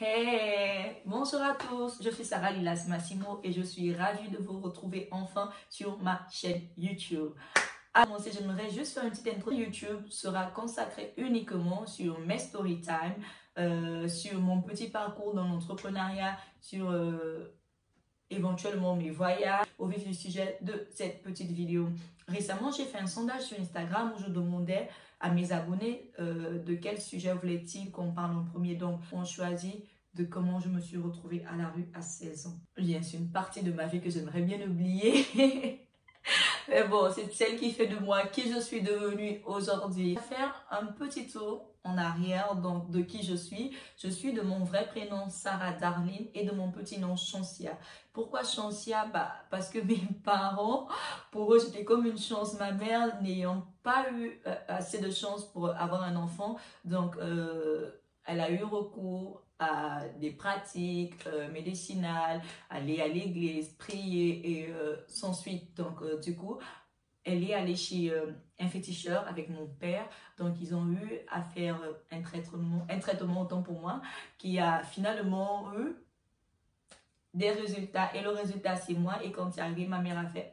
Hey, bonjour à tous, je suis Sarah Lilas Massimo et je suis ravie de vous retrouver enfin sur ma chaîne YouTube. À commencer, j'aimerais juste faire une petite intro. YouTube sera consacré uniquement sur mes story time, sur mon petit parcours dans l'entrepreneuriat, sur éventuellement mes voyages, au vif du sujet de cette petite vidéo. Récemment, j'ai fait un sondage sur Instagram où je demandais à mes abonnés de quel sujet voulaient-ils qu'on parle en premier. Donc, on choisit de comment je me suis retrouvée à la rue à 16 ans. Bien, c'est une partie de ma vie que j'aimerais bien oublier. Mais bon, c'est celle qui fait de moi qui je suis devenue aujourd'hui. Je vais faire un petit tour en arrière donc de qui je suis. Je suis de mon vrai prénom Sarah Darline et de mon petit nom Chancia. Pourquoi Chancia? Parce que mes parents, pour eux, c'était comme une chance. Ma mère n'ayant pas eu assez de chance pour avoir un enfant, donc elle a eu recours à des pratiques médicinales, aller à l'église, prier et sans suite. Donc, du coup, elle est allée chez un féticheur avec mon père. Donc, ils ont eu à faire un traitement autant pour moi, qui a finalement eu des résultats. Et le résultat, c'est moi. Et quand c'est arrivé, ma mère a fait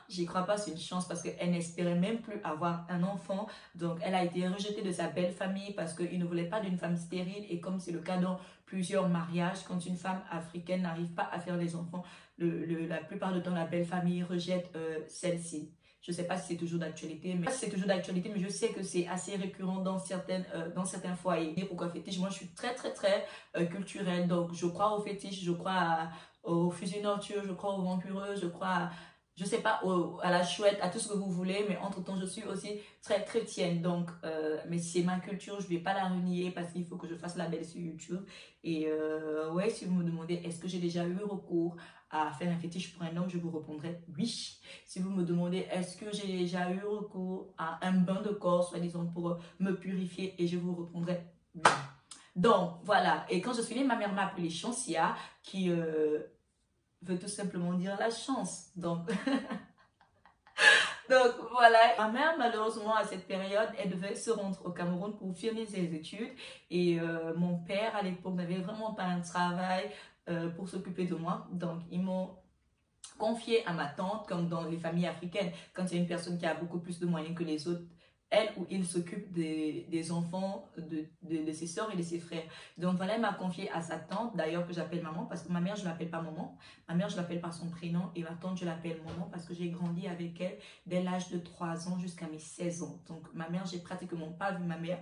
j'y crois pas, c'est une chance parce qu'elle n'espérait même plus avoir un enfant. Donc, elle a été rejetée de sa belle famille parce qu'il ne voulait pas d'une femme stérile. Et comme c'est le cas dans plusieurs mariages, quand une femme africaine n'arrive pas à faire des enfants, la plupart du temps, la belle famille rejette celle-ci. Je ne sais pas si c'est toujours d'actualité, mais je sais que c'est assez récurrent dans certains foyers. Et pourquoi fétiche? Moi, je suis très culturelle. Donc, je crois aux fétiches, je crois aux fusionatures, je crois aux vampireux, je crois je sais pas, à la chouette, à tout ce que vous voulez, mais entre-temps, je suis aussi très chrétienne. Donc, mais c'est ma culture, je vais pas la renier parce qu'il faut que je fasse la belle sur YouTube. Et ouais, si vous me demandez, est-ce que j'ai déjà eu recours à faire un fétiche pour un homme, je vous répondrai oui. Si vous me demandez, est-ce que j'ai déjà eu recours à un bain de corps, soi-disant pour me purifier, et je vous répondrai oui. Donc, voilà. Et quand je suis née, ma mère m'a appelée Chancia, qui veut tout simplement dire la chance. Donc, donc voilà, ma mère malheureusement à cette période, elle devait se rendre au Cameroun pour finir ses études et mon père à l'époque n'avait vraiment pas un travail pour s'occuper de moi. Donc ils m'ont confié à ma tante, comme dans les familles africaines, quand il y a une personne qui a beaucoup plus de moyens que les autres, elle ou il s'occupe des enfants de ses soeurs et de ses frères. Donc voilà, elle m'a confié à sa tante, d'ailleurs que j'appelle maman, parce que ma mère, je ne l'appelle pas maman. Ma mère, je l'appelle par son prénom et ma tante, je l'appelle maman parce que j'ai grandi avec elle dès l'âge de 3 ans jusqu'à mes 16 ans. Donc ma mère, j'ai pratiquement pas vu ma mère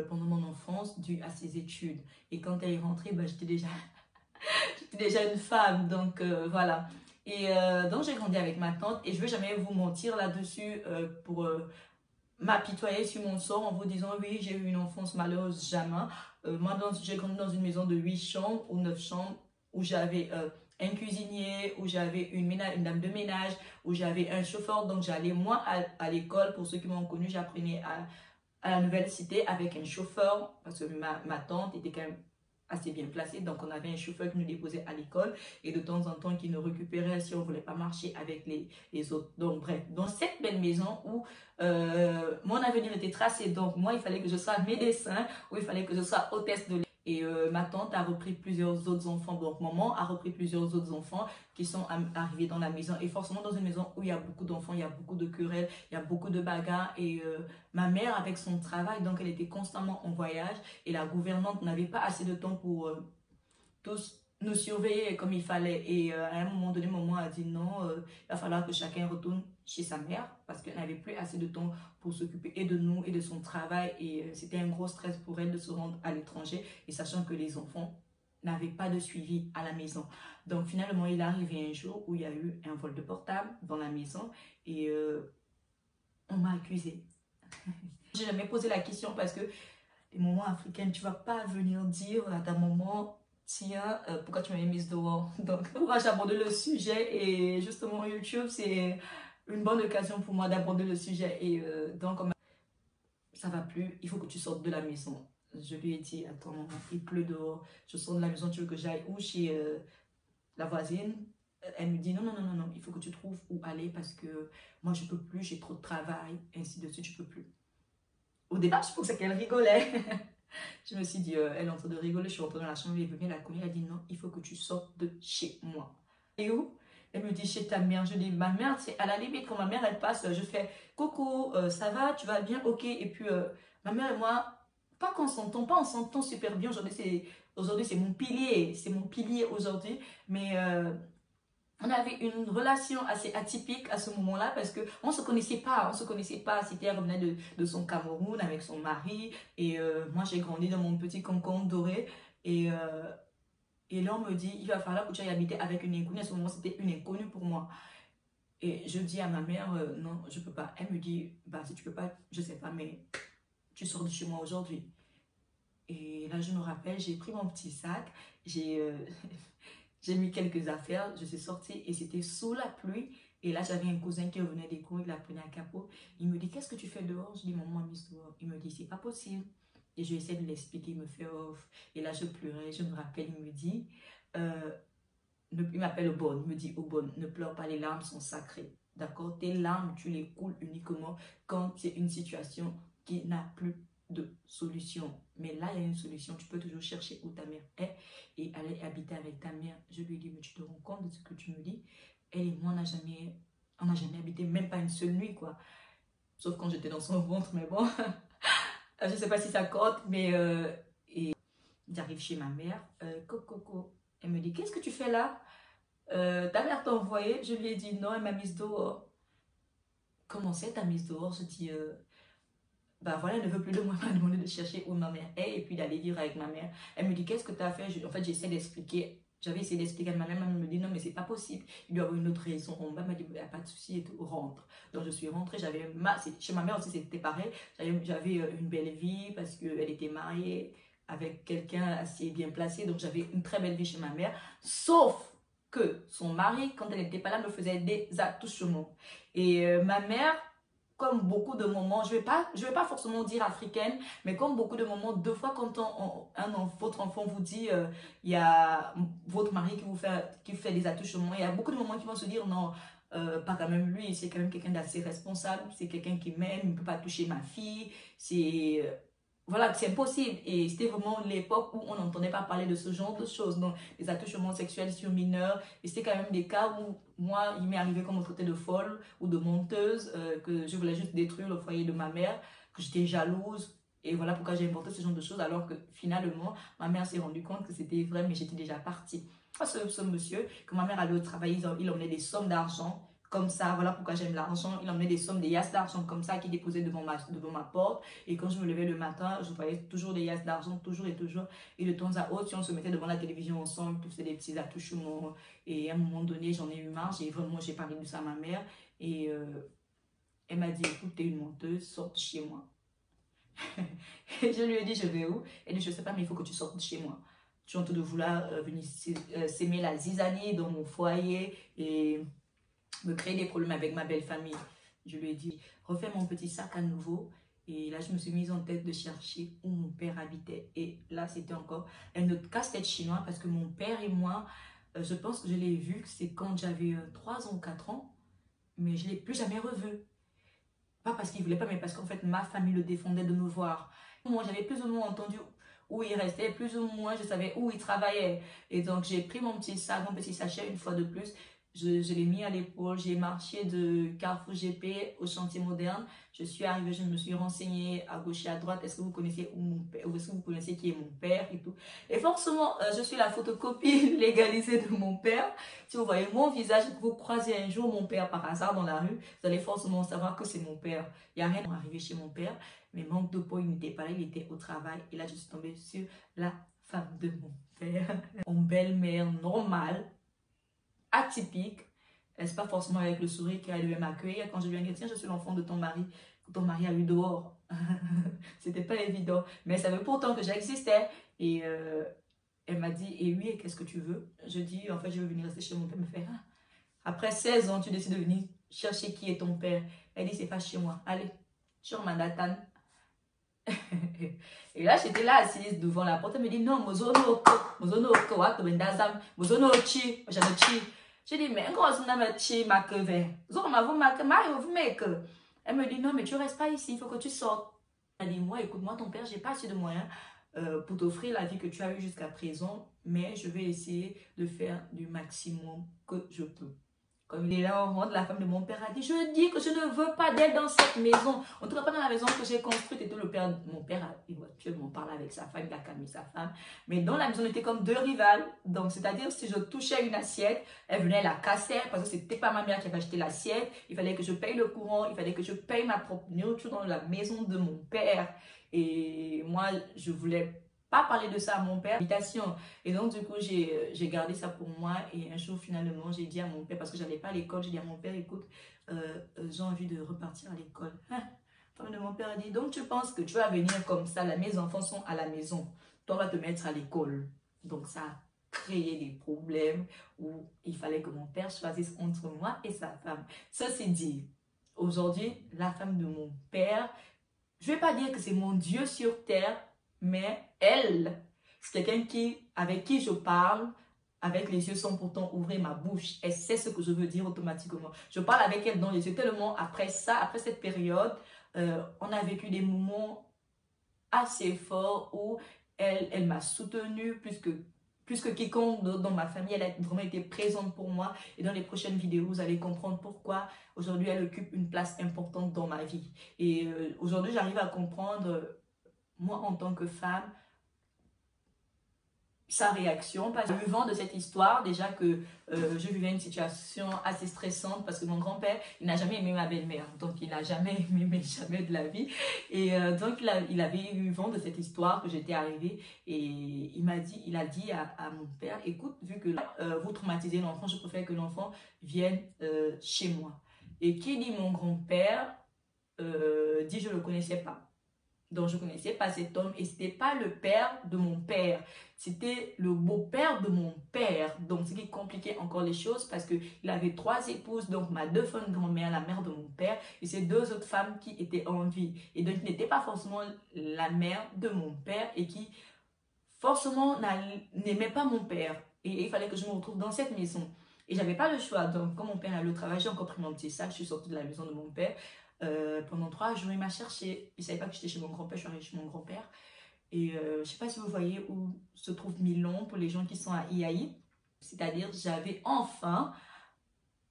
pendant mon enfance dû à ses études. Et quand elle est rentrée, j'étais déjà une femme. Donc voilà. Et donc j'ai grandi avec ma tante et je ne vais jamais vous mentir là-dessus pour m'apitoyer sur mon sort en vous disant oui j'ai eu une enfance malheureuse, jamais. Moi j'ai grandi dans une maison de 8 chambres ou 9 chambres où j'avais un cuisinier, où j'avais une dame de ménage, où j'avais un chauffeur. Donc j'allais moi à l'école, pour ceux qui m'ont connu, j'apprenais à la nouvelle cité avec un chauffeur parce que ma tante était quand même assez bien placée, donc on avait un chauffeur qui nous déposait à l'école et de temps en temps qui nous récupérait si on ne voulait pas marcher avec les autres. Donc bref, dans cette belle maison où mon avenir était tracé, donc moi il fallait que je sois médecin ou il fallait que je sois hôtesse de et ma tante a repris plusieurs autres enfants, donc maman a repris plusieurs autres enfants qui sont arrivés dans la maison. Et forcément, dans une maison où il y a beaucoup d'enfants, il y a beaucoup de querelles, il y a beaucoup de bagarres. Et ma mère, avec son travail, donc elle était constamment en voyage. Et la gouvernante n'avait pas assez de temps pour tous nous surveiller comme il fallait. Et à un moment donné, maman a dit non, il va falloir que chacun retourne chez sa mère parce qu'elle n'avait plus assez de temps pour s'occuper et de nous et de son travail. Et c'était un gros stress pour elle de se rendre à l'étranger et sachant que les enfants n'avaient pas de suivi à la maison. Donc finalement, il est arrivé un jour où il y a eu un vol de portable dans la maison et on m'a accusée. J'ai jamais posé la question parce que les mamans africaines, tu vas pas venir dire à ta maman tiens, pourquoi tu m'avais mise dehors? Donc, moi, j'aborde le sujet et justement, YouTube, c'est une bonne occasion pour moi d'aborder le sujet. Et donc, ça va plus, il faut que tu sortes de la maison. Je lui ai dit, attends, maman, il pleut dehors, je sors de la maison, tu veux que j'aille où chez la voisine? Elle me dit, non, il faut que tu trouves où aller parce que moi, je peux plus, j'ai trop de travail, ainsi de suite, je peux plus. Au départ, je pensais qu'elle rigolait. Je me suis dit, elle est en train de rigoler, je suis rentrée dans la chambre, elle est venue la cogner, elle a dit non, il faut que tu sortes de chez moi. Et où? Elle me dit chez ta mère. Je dis ma mère, c'est à la limite, quand ma mère elle passe, je fais coucou, ça va, tu vas bien, ok. Et puis ma mère et moi, pas qu'on s'entend, pas on s'entend super bien. Aujourd'hui c'est mon pilier aujourd'hui. Mais on avait une relation assez atypique à ce moment-là parce que on se connaissait pas, C'était, elle revenait de son Cameroun avec son mari et moi j'ai grandi dans mon petit concombre doré et et là, on me dit, il va falloir que tu ailles habiter avec une inconnue. À ce moment, c'était une inconnue pour moi. Et je dis à ma mère, non, je peux pas. Elle me dit, bah, si tu peux pas, je sais pas, mais tu sors de chez moi aujourd'hui. Et là, je me rappelle, j'ai pris mon petit sac, j'ai j'ai mis quelques affaires, je suis sortie et c'était sous la pluie. Et là, j'avais un cousin qui revenait des cours, il la prenait à capot. Il me dit, qu'est-ce que tu fais dehors? Je dis, maman m'a mise dehors. Il me dit, c'est pas possible. Et je essaie de l'expliquer, il me fait off. Et là, je pleurais, je me rappelle, il me dit, euh, il m'appelle Aubonne, il me dit, Aubonne, ne pleure pas, les larmes sont sacrées. D'accord? Tes larmes, tu les coules uniquement quand c'est une situation qui n'a plus de solution. Mais là, il y a une solution. Tu peux toujours chercher où ta mère est et aller habiter avec ta mère. Je lui ai dit, mais tu te rends compte de ce que tu me dis? Elle et moi, on n'a jamais habité, même pas une seule nuit, quoi. Sauf quand j'étais dans son ventre, mais bon. Je ne sais pas si ça compte, mais et j'arrive chez ma mère. Coco. Elle me dit, qu'est-ce que tu fais là? Ta mère t'a envoyé? Je lui ai dit, non, elle m'a mise dehors. Comment c'est, t'as mise dehors? Je dis, bah voilà, elle ne veut plus de moi, elle m'a demandé de chercher où ma mère est et puis d'aller vivre avec ma mère. Elle me dit, qu'est-ce que tu as fait? En fait, j'essaie d'expliquer. J'avais essayé d'expliquer à ma mère me dit, non, mais c'est pas possible. Il doit y avoir une autre raison. On m'a dit, il n'y a pas de souci et tout, rentre. Donc, je suis rentrée. Chez ma mère aussi, c'était pareil. J'avais une belle vie parce qu'elle était mariée avec quelqu'un assez bien placé. Donc, j'avais une très belle vie chez ma mère. Sauf que son mari, quand elle n'était pas là, me faisait des attouchements. Et ma mère, comme beaucoup de moments, je vais pas forcément dire africaine, mais comme beaucoup de moments, deux fois quand votre enfant vous dit, il y a votre mari qui vous fait des attouchements, il y a beaucoup de moments qui vont se dire, non, pas quand même lui, c'est quand même quelqu'un d'assez responsable, c'est quelqu'un qui m'aime, il ne peut pas toucher ma fille, voilà, c'est impossible. Et c'était vraiment l'époque où on n'entendait pas parler de ce genre de choses, donc les attouchements sexuels sur mineurs. Et c'était quand même des cas où moi, il m'est arrivé qu'on me traitait de folle ou de menteuse, que je voulais juste détruire le foyer de ma mère, que j'étais jalouse. Et voilà pourquoi j'ai inventé ce genre de choses, alors que finalement, ma mère s'est rendue compte que c'était vrai, mais j'étais déjà partie. Ce monsieur, que ma mère allait au travail, il emmenait des sommes d'argent comme ça, voilà pourquoi j'aime l'argent. Il emmenait des sommes, des yasses d'argent comme ça qui déposaient devant ma porte. Et quand je me levais le matin, je voyais toujours des yasses d'argent, toujours et toujours. Et de temps à autre, si on se mettait devant la télévision ensemble, tout faisait des petits attouchements. Et à un moment donné, j'en ai eu marre. J'ai parlé de ça à ma mère. Et elle m'a dit, écoute, t'es une menteuse, sors de chez moi. Et je lui ai dit, je vais où? Elle dit, je sais pas, mais il faut que tu sortes de chez moi. Tu es en train de vouloir venir s'aimer la zizanie dans mon foyer et me créer des problèmes avec ma belle famille. Je lui ai dit, refais mon petit sac à nouveau. Et là, je me suis mise en tête de chercher où mon père habitait. Et là, c'était encore un autre casse-tête chinois parce que mon père et moi, je pense que je l'ai vu, c'est quand j'avais 3 ans ou 4 ans, mais je ne l'ai plus jamais revu. Pas parce qu'il ne voulait pas, mais parce qu'en fait, ma famille le défendait de me voir. Moi, j'avais plus ou moins entendu où il restait, plus ou moins, je savais où il travaillait. Et donc, j'ai pris mon petit sac, mon petit sachet une fois de plus. Je l'ai mis à l'épaule, j'ai marché de Carrefour GP au chantier moderne. Je suis arrivée, je me suis renseignée à gauche et à droite. Est-ce que vous connaissez où mon père, ou est-ce que vous connaissez qui est mon père et tout. Et forcément, je suis la photocopie légalisée de mon père. Si vous voyez mon visage, vous croisez un jour mon père par hasard dans la rue, vous allez forcément savoir que c'est mon père. Il n'y a rien à arriver chez mon père, mais manque de peau, il n'était pas là, il était au travail. Et là, je suis tombée sur la femme de mon père. Une belle-mère normale, atypique, c'est pas forcément avec le sourire qu'elle devait m'accueillir quand je lui ai dit tiens, je suis l'enfant de ton mari que ton mari a eu dehors. C'était pas évident, mais elle savait pourtant que j'existais. Et elle m'a dit et oui, qu'est-ce que tu veux? Je dis en fait je veux venir rester chez mon père. Elle me fait ah, après 16 ans tu décides de venir chercher qui est ton père. Elle dit c'est pas chez moi, allez sur Manhattan. Et là, j'étais là assise devant la porte. Elle me dit non, mozono wato bendazam, mozono chi, j'en chi. J'ai dit mais encore on a chi ma queve. Zoro ma vous ma vous mec. Elle me dit non mais tu restes pas ici, il faut que tu sortes. Elle dit moi écoute-moi ton père, j'ai pas assez de moyens. pour t'offrir la vie que tu as eue jusqu'à présent, mais je vais essayer de faire du maximum que je peux. Comme il est là, on rentre, la femme de mon père a dit, je dis que je ne veux pas d'elle dans cette maison. En tout cas, pas dans la maison que j'ai construite et tout. Mon père, actuellement, parle avec sa femme, il a calmé sa femme. Mais dans la maison, on était comme deux rivales. Donc, c'est-à-dire, si je touchais une assiette, elle venait la casser parce que c'était pas ma mère qui avait acheté l'assiette. Il fallait que je paye le courant, il fallait que je paye ma propre nourriture dans la maison de mon père. Et moi, je voulais pas parler de ça à mon père, invitation. Et donc, du coup, j'ai gardé ça pour moi. Et un jour, finalement, j'ai dit à mon père, parce que je n'allais pas à l'école, j'ai dit à mon père, écoute, j'ai envie de repartir à l'école. Hein? De mon père a dit, donc tu penses que tu vas venir comme ça, là, mes enfants sont à la maison, toi, vas te mettre à l'école. Donc, ça a créé des problèmes où il fallait que mon père choisisse entre moi et sa femme. Ceci dit, aujourd'hui, la femme de mon père, je ne vais pas dire que c'est mon Dieu sur terre, mais elle, c'est quelqu'un avec qui je parle, avec les yeux sans pourtant ouvrir ma bouche. Elle sait ce que je veux dire automatiquement. Je parle avec elle dans les yeux tellement après ça, après cette période, on a vécu des moments assez forts où elle m'a soutenue plus que quiconque dans ma famille. Elle a vraiment été présente pour moi. Et dans les prochaines vidéos, vous allez comprendre pourquoi aujourd'hui elle occupe une place importante dans ma vie. Et aujourd'hui, j'arrive à comprendre, moi en tant que femme, sa réaction, parce que vivant de cette histoire, déjà que je vivais une situation assez stressante parce que mon grand-père, il n'a jamais aimé ma belle-mère, donc il n'a jamais aimé, mais jamais de la vie, et donc il avait eu vent de cette histoire que j'étais arrivée, et il a dit à mon père, écoute, vu que vous traumatisez l'enfant, je préfère que l'enfant vienne chez moi. Et qui dit mon grand-père, dit je ne le connaissais pas. Donc, je ne connaissais pas cet homme et ce n'était pas le père de mon père. C'était le beau-père de mon père. Donc, ce qui compliquait encore les choses parce qu'il avait 3 épouses. Donc, ma défunte grand-mère, la mère de mon père et ses 2 autres femmes qui étaient en vie. Et donc, il n'était pas forcément la mère de mon père et qui forcément n'aimait pas mon père. Et il fallait que je me retrouve dans cette maison. Et je n'avais pas le choix. Donc, quand mon père allait au travail, j'ai encore pris mon petit sac. Je suis sortie de la maison de mon père. Pendant 3 jours, il m'a cherché. Il ne savait pas que j'étais chez mon grand-père. Je suis arrivée chez mon grand-père. Et je ne sais pas si vous voyez où se trouve Milan pour les gens qui sont à Iaï. C'est-à-dire, j'avais enfin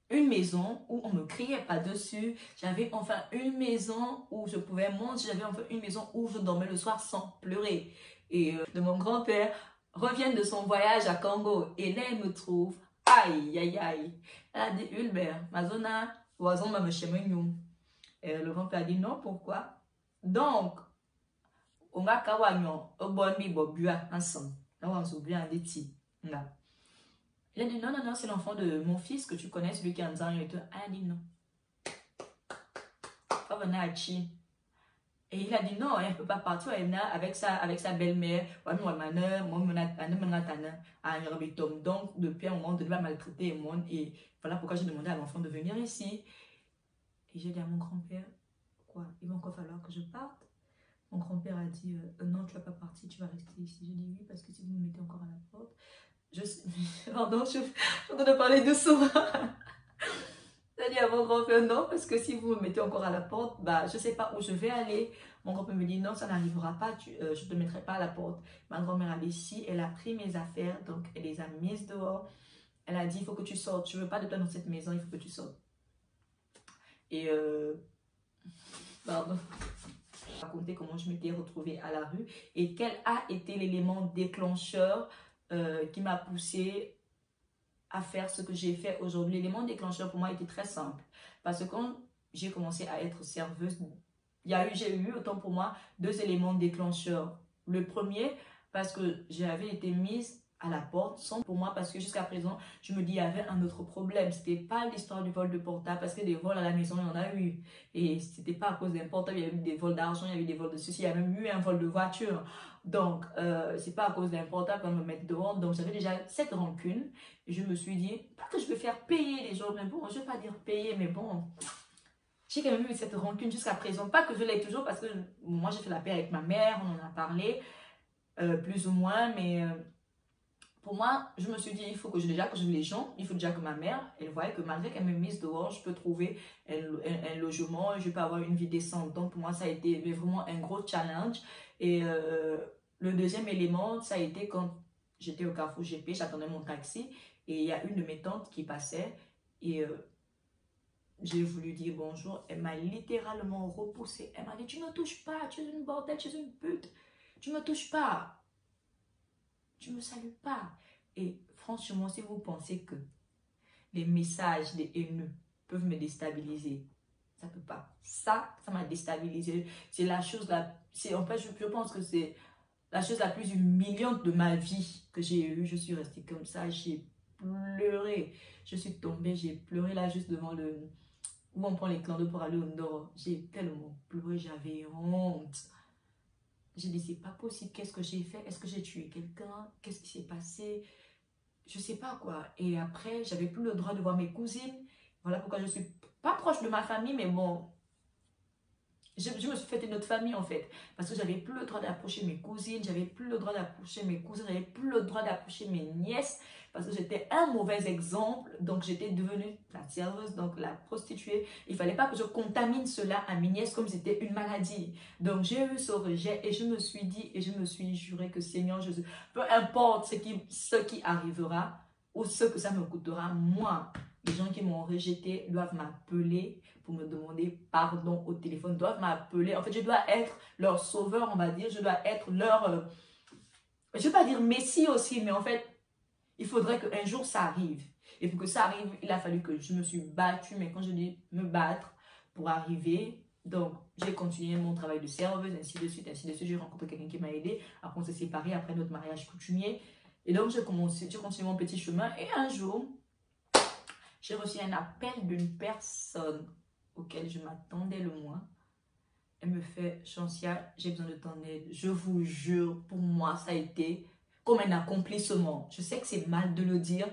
une maison où on ne me criait pas dessus. J'avais enfin une maison où je pouvais manger. J'avais enfin une maison où je dormais le soir sans pleurer. Et de mon grand-père revient de son voyage à Congo. Et là, elle me trouve. Aïe, aïe, aïe. Elle a dit, Hulbert, ma zone a oison m'a me chemin. Le grand-père a dit non, pourquoi? Donc, on va kawanyo, au bon mi bobua ensemble. Là, on se bien des petits. Il a dit non, non, non, c'est l'enfant de mon fils que tu connais, celui qui est en Zan et tout. Elle a dit non. Pas venir à Chi. Et il a dit non, elle ne peut pas partir avec sa belle-mère. Donc, depuis un moment, de va maltraiter le monde. Et voilà pourquoi j'ai demandé à l'enfant de venir ici. Et j'ai dit à mon grand-père, quoi, il va encore falloir que je parte. Mon grand-père a dit, non, tu ne vas pas partir, tu vas rester ici. J'ai dit oui, parce que si vous me mettez encore à la porte, pardon, je suis en train de parler doucement. J'ai dit à mon grand-père, non, parce que si vous me mettez encore à la porte, bah, je ne sais pas où je vais aller. Mon grand-père me dit, non, ça n'arrivera pas, je ne te mettrai pas à la porte. Ma grand-mère a dit, si, elle a pris mes affaires, donc elle les a mises dehors. Elle a dit, il faut que tu sortes, je ne veux pas de toi dans cette maison, il faut que tu sortes. Et, pardon, raconter comment je m'étais retrouvée à la rue et quel a été l'élément déclencheur qui m'a poussée à faire ce que j'ai fait aujourd'hui. L'élément déclencheur pour moi était très simple parce que quand j'ai commencé à être serveuse, j'ai eu autant pour moi 2 éléments déclencheurs. Le premier, parce que j'avais été mise à la porte sans pour moi parce que jusqu'à présent je me dis il y avait un autre problème, c'était pas l'histoire du vol de portable parce que des vols à la maison il y en a eu et c'était pas à cause d'un portable, il y a eu des vols d'argent, il y a eu des vols de ceci, il y a même eu un vol de voiture, donc c'est pas à cause d'un portable qu'on me mette dehors. Donc j'avais déjà cette rancune et je me suis dit pas que je vais faire payer les gens, mais bon, je vais pas dire payer, mais bon, j'ai quand même eu cette rancune jusqu'à présent, pas que je l'ai toujours parce que moi j'ai fait la paix avec ma mère, on en a parlé plus ou moins, mais pour moi, je me suis dit, il faut que déjà que je les gens, il faut déjà que ma mère, elle voie que malgré qu'elle me mise dehors, je peux trouver un logement, je peux avoir une vie décente. Donc pour moi, ça a été vraiment un gros challenge. Et le deuxième élément, ça a été quand j'étais au Carrefour GP, j'attendais mon taxi et il y a une de mes tantes qui passait et j'ai voulu dire bonjour. Elle m'a littéralement repoussée. Elle m'a dit, tu ne me touches pas, tu es une bordelle, tu es une pute. Tu ne me touches pas. Tu ne me salues pas. Et franchement, si vous pensez que les messages des haineux peuvent me déstabiliser, ça ne peut pas. Ça m'a déstabilisé. C'est la chose en fait, je pense que c'est la chose la plus humiliante de ma vie que j'ai eue. Je suis restée comme ça, j'ai pleuré. Je suis tombée, j'ai pleuré là juste devant le... où on prend les clans d'eau pour aller au nord. J'ai tellement pleuré, j'avais honte. J'ai dit, c'est pas possible, qu'est-ce que j'ai fait? Est-ce que j'ai tué quelqu'un? Qu'est-ce qui s'est passé? Je sais pas quoi. Et après, j'avais plus le droit de voir mes cousines. Voilà pourquoi je suis pas proche de ma famille, mais bon, je me suis fait une autre famille en fait. Parce que j'avais plus le droit d'approcher mes cousines, j'avais plus le droit d'approcher mes cousins, j'avais plus le droit d'approcher mes nièces. Parce que j'étais un mauvais exemple. Donc j'étais devenue la serveuse, donc la prostituée. Il fallait pas que je contamine cela à mes nièces comme c'était une maladie. Donc j'ai eu ce rejet et je me suis dit et je me suis juré que Seigneur Jésus, peu importe ce qui arrivera ou ce que ça me coûtera, moi, les gens qui m'ont rejeté doivent m'appeler pour me demander pardon au téléphone, doivent m'appeler. En fait, je dois être leur sauveur, on va dire. Je dois être leur... je ne vais pas dire messie aussi, mais en fait, il faudrait qu'un jour ça arrive. Et pour que ça arrive, il a fallu que je me suis battue. Mais quand je dis me battre pour arriver, donc j'ai continué mon travail de serveuse, ainsi de suite, ainsi de suite. J'ai rencontré quelqu'un qui m'a aidé. Après, on s'est séparés après notre mariage coutumier. Et donc, j'ai continué mon petit chemin. Et un jour, j'ai reçu un appel d'une personne auquel je m'attendais le moins. Elle me fait, Shansia, j'ai besoin de ton aide. Je vous jure, pour moi, ça a été comme un accomplissement. Je sais que c'est mal de le dire,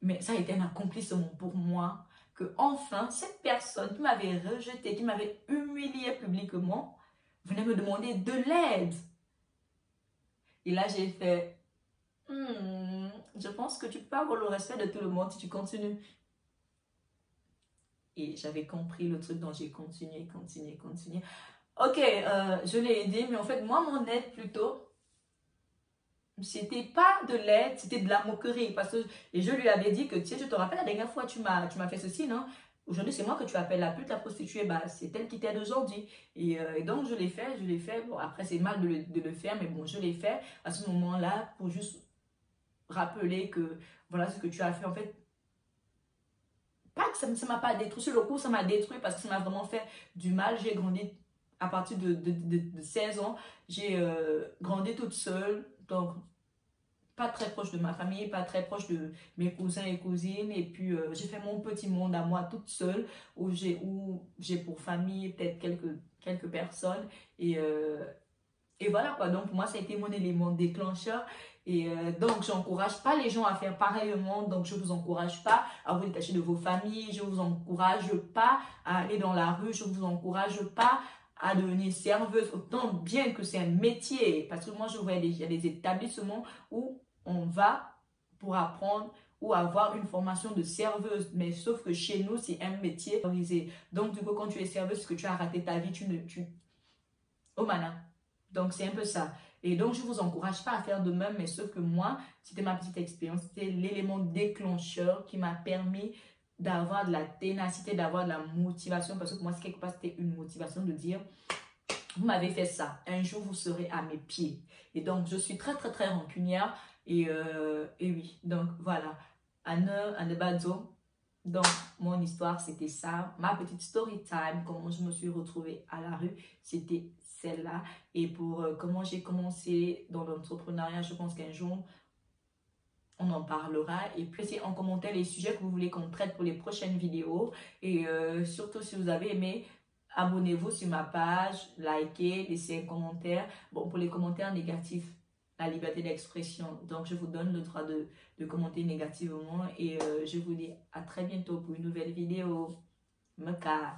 mais ça a été un accomplissement pour moi. Que enfin, cette personne qui m'avait rejeté, qui m'avait humilié publiquement, venait me demander de l'aide. Et là, j'ai fait, je pense que tu peux avoir le respect de tout le monde si tu continues. Et j'avais compris le truc, donc j'ai continué. Ok, je l'ai aidé, mais en fait, moi, mon aide plutôt, c'était pas de l'aide, c'était de la moquerie. Parce que, et je lui avais dit que, tu sais, je te rappelle, la dernière fois, tu m'as fait ceci, non? Aujourd'hui, c'est moi que tu appelles la pute, la prostituée, bah, c'est elle qui t'aide aujourd'hui. Et donc, je l'ai fait. Bon, après, c'est mal de le faire, mais bon, je l'ai fait à ce moment-là pour juste rappeler que, voilà ce que tu as fait. En fait, pas que ça ne m'a pas détruit. Sur le coup, ça m'a détruit parce que ça m'a vraiment fait du mal. J'ai grandi à partir de 16 ans. J'ai grandi toute seule. Donc, pas très proche de ma famille, pas très proche de mes cousins et cousines. Et puis, j'ai fait mon petit monde à moi toute seule où j'ai pour famille peut-être quelques personnes. Et voilà quoi. Donc, pour moi, ça a été mon élément déclencheur. Et donc, j'encourage pas les gens à faire pareillement. Donc, je vous encourage pas à vous détacher de vos familles. Je vous encourage pas à aller dans la rue. Je vous encourage pas à devenir serveuse. Autant bien que c'est un métier. Parce que moi, je vois il y a des établissements où on va pour apprendre ou avoir une formation de serveuse. Mais sauf que chez nous, c'est un métier valorisé. Donc, du coup, quand tu es serveuse, que tu as raté ta vie, oh mana. Donc, c'est un peu ça. Et donc, je ne vous encourage pas à faire de même, mais sauf que moi, c'était ma petite expérience. C'était l'élément déclencheur qui m'a permis d'avoir de la ténacité, d'avoir de la motivation. Parce que pour moi, quelque part, c'était une motivation de dire, vous m'avez fait ça. Un jour, vous serez à mes pieds. Et donc, je suis très, très, très rancunière. Et oui, donc voilà. Anne Badzo. Donc, mon histoire, c'était ça. Ma petite story time, comment je me suis retrouvée à la rue, c'était celle-là. Et pour comment j'ai commencé dans l'entrepreneuriat, je pense qu'un jour, on en parlera. Et puis, si en commentaire les sujets que vous voulez qu'on traite pour les prochaines vidéos. Et surtout, si vous avez aimé, abonnez-vous sur ma page, likez, laissez un commentaire. Bon, pour les commentaires négatifs, la liberté d'expression. Donc, je vous donne le droit de commenter négativement. Et je vous dis à très bientôt pour une nouvelle vidéo. Meka.